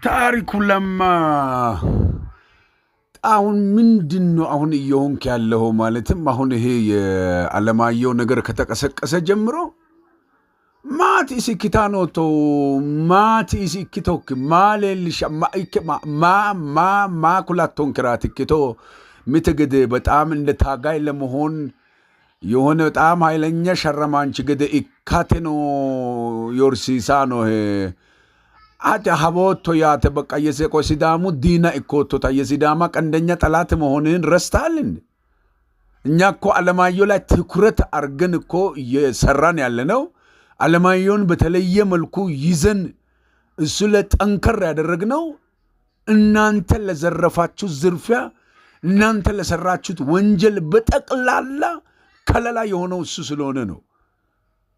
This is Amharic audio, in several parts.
ታሪኩ ለማ አሁን ምንድነው አሁን እየሆንክ ያለው? ማለትም አሁን ይሄ የዓለማየሁ ነገር ከተቀሰቀሰ ጀምሮ ማት ኢሲኪታኖቶ ማት ኢሲኪቶክ ማሌልሽ ማ ኩላቶን ክራትክቶ ምትግድ በጣም እንደ ታጋይ ለመሆን የሆነ በጣም ኃይለኛ ሸረማንች ግድ ኢካቴኖ ዮርሲሳ ነው አተ ሀቦቶ ያተ በቃ የሰቆ ሲዳሙ ዲና ኢኮቶታ የሲዳማ ቀንደኛ ጠላት መሆንን ረስታልን። እኛ እኮ ዓለማየሁ ላይ ትኩረት አርገን እኮ እየሰራን ያለነው ዓለማየሁን በተለየ መልኩ ይዘን እሱ ለጠንከር ያደረግነው እናንተ ለዘረፋችሁ ዝርፊያ እናንተ ለሰራችሁት ወንጀል በጠቅላላ ከለላ የሆነው እሱ ስለሆነ ነው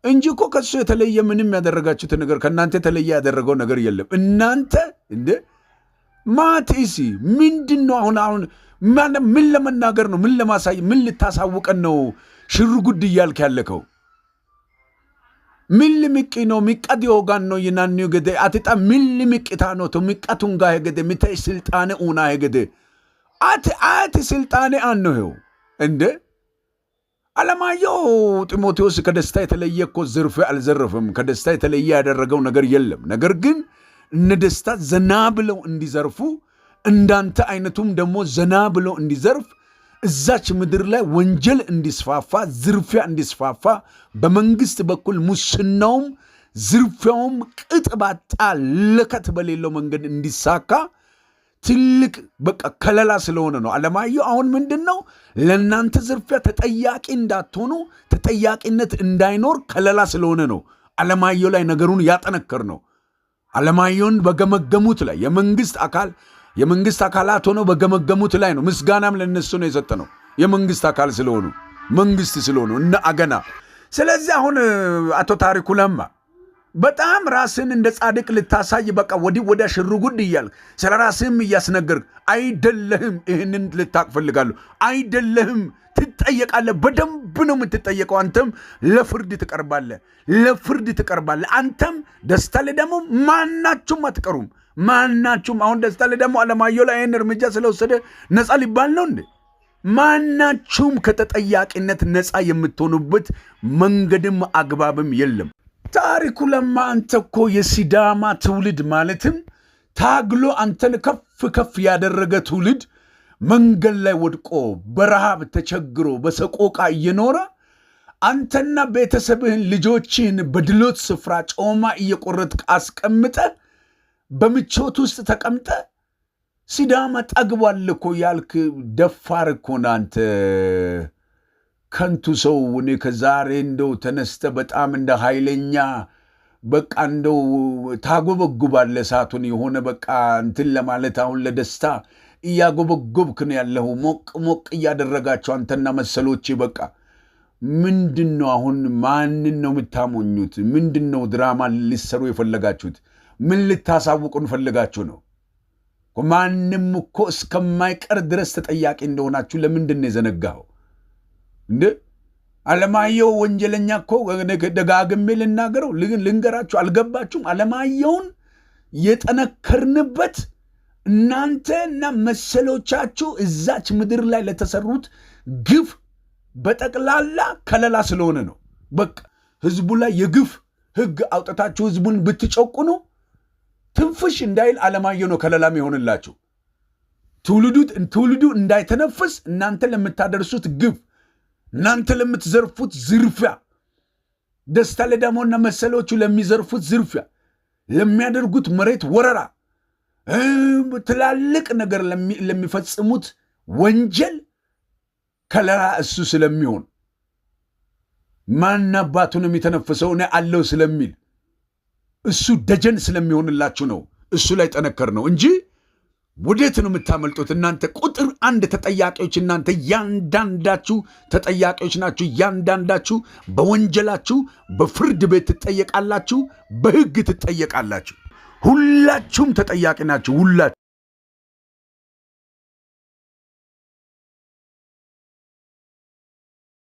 እንጂ እኮ ከሱ የተለየ ምንም ያደረጋችሁት ነገር ከናንተ የተለየ ያደረገው ነገር የለም። እናንተ እንደ ማቲሲ ምንድነው አሁን ምን ለመናገር ነው? ምን ለማሳይ ምን ልታሳውቀን ነው? ሽርጉድ ይያልክ ያለከው ምን ልምቂ ነው? ሚቀድ ይወጋን ነው ይናኒው ገደ አትጣ ምን ልምቂታ ነው? ሚቀቱን ጋር ገደ ሚታይ ስልጣኔ ኡና ገደ አት ስልጣኔ አንነው እንደ ዓለማየሁ ጢሞቴዎስ ከደስታ የተለየ እኮ ዝርፍ አልዘረፈም። ከደስታ የተለየ ያደረገው ነገር የለም። ነገር ግን እነ ደስታ ዘና ብለው እንዲዘርፉ እንዳንተ አይነቱም ደግሞ ዘና ብለው እንዲዘርፍ እዛች ምድር ላይ ወንጀል እንዲስፋፋ ዝርፊያ እንዲስፋፋ በመንግስት በኩል ሙስናውም ዝርፊያውም ቅጥ ባጣ ለከት በሌለው መንገድ እንዲሳካ ትልቅ በቃ ከለላ ስለሆነ ነው። ዓለማየሁ አሁን ምንድነው ለናንተ ዝርፊያ ተጠያቂ እንዳትሆኑ ተጠያቂነት እንዳይኖር ከለላ ስለሆነ ነው ዓለማየሁ ላይ ነገሩን ያጠነከር ነው። ዓለማየሁን በገመገሙት ላይ የመንግስት አካላት ሆነው በገመገሙት ላይ ነው ምስጋናም ለነሱ ነው የሰጠነው የመንግስት አካል ስለሆኑ መንግስት ስለሆኑ እነ አገና። ስለዚህ አሁን አቶ ታሪኩ ለማ በጣም ራስን እንደ ጻድቅ ልታሳይ በቃ ወዲያ ሽርጉድ እያልክ ስለ ራስህም እያስነገርክ አይደለህም። ይህንን ልታቅፈልጋለሁ አይደለህም። ትጠየቃለህ። በደንብ ነው የምትጠየቀው። አንተም ለፍርድ ትቀርባለህ። አንተም ደስታ ላይ ደግሞ ማናችሁም አትቀሩም። ማናችሁም አሁን ደስታ ላይ ደግሞ ዓለማየሁ ላይ ይህን እርምጃ ስለወሰደ ነፃ ሊባል ነው እንዴ? ማናችሁም ከተጠያቂነት ነፃ የምትሆኑበት መንገድም አግባብም የለም። ታሪኩ ለማ አንተ እኮ የሲዳማ ትውልድ ማለትም ታግሎ አንተን ከፍ ያደረገ ትውልድ መንገድ ላይ ወድቆ በረሃብ ተቸግሮ በሰቆቃ እየኖረ አንተና ቤተሰብህን ልጆችህን በድሎት ስፍራ ጮማ እየቆረጥክ አስቀምጠ በምቾት ውስጥ ተቀምጠ ሲዳማ ጠግቧል እኮ ያልክ ደፋር እኮ አንተ ከንቱ ሰው። እኔ ከዛሬ እንደው ተነስተ በጣም እንደ ኃይለኛ በቃ እንደው ታጎበጉባለ እሳቱን የሆነ በቃ እንትን ለማለት አሁን ለደስታ እያጎበጎብክ ነው ያለው። ሞቅ እያደረጋቸው አንተና መሰሎች በቃ ምንድነው አሁን ማንን ነው የምታሞኙት? ምንድነው ድራማ ሊሰሩ የፈለጋችሁት? ምን ልታሳውቁን ፈልጋችሁ ነው? ማንም እኮ እስከማይቀር ድረስ ተጠያቂ እንደሆናችሁ ለምንድን ነው የዘነጋኸው? እንደ ዓለማየሁ ወንጀለኛ እኮ ደጋግሜ ልናገረው ልንገራችሁ አልገባችሁም? ዓለማየሁን የጠነከርንበት እናንተና መሰሎቻችሁ እዛች ምድር ላይ ለተሰሩት ግፍ በጠቅላላ ከለላ ስለሆነ ነው። በቃ ህዝቡ ላይ የግፍ ህግ አውጥታችሁ ህዝቡን ብትጨቁኑ ትንፍሽ እንዳይል ዓለማየሁ ነው ከለላም ይሆንላችሁ። ትውልዱ እንዳይተነፍስ እናንተ ለምታደርሱት ግፍ እናንተ ለምትዘርፉት ዝርፊያ ደስታ ለዳሞና መሰሎቹ ለሚዘርፉት ዝርፊያ ለሚያደርጉት መሬት ወረራ ትላልቅ ነገር ለሚፈጽሙት ወንጀል ከለላ እሱ ስለሚሆን ማን አባቱን የሚተነፍሰው እኔ አለው ስለሚል እሱ ደጀን ስለሚሆንላችሁ ነው እሱ ላይ ጠነከር ነው እንጂ ወዴት ነው የምታመልጡት? እናንተ ቁጥር አንድ ተጠያቂዎች እናንተ ያንዳንዳችሁ ተጠያቂዎች ናችሁ። ያንዳንዳችሁ በወንጀላችሁ በፍርድ ቤት ትጠየቃላችሁ፣ በህግ ትጠየቃላችሁ። ሁላችሁም ተጠያቂ ናችሁ። ሁላችሁ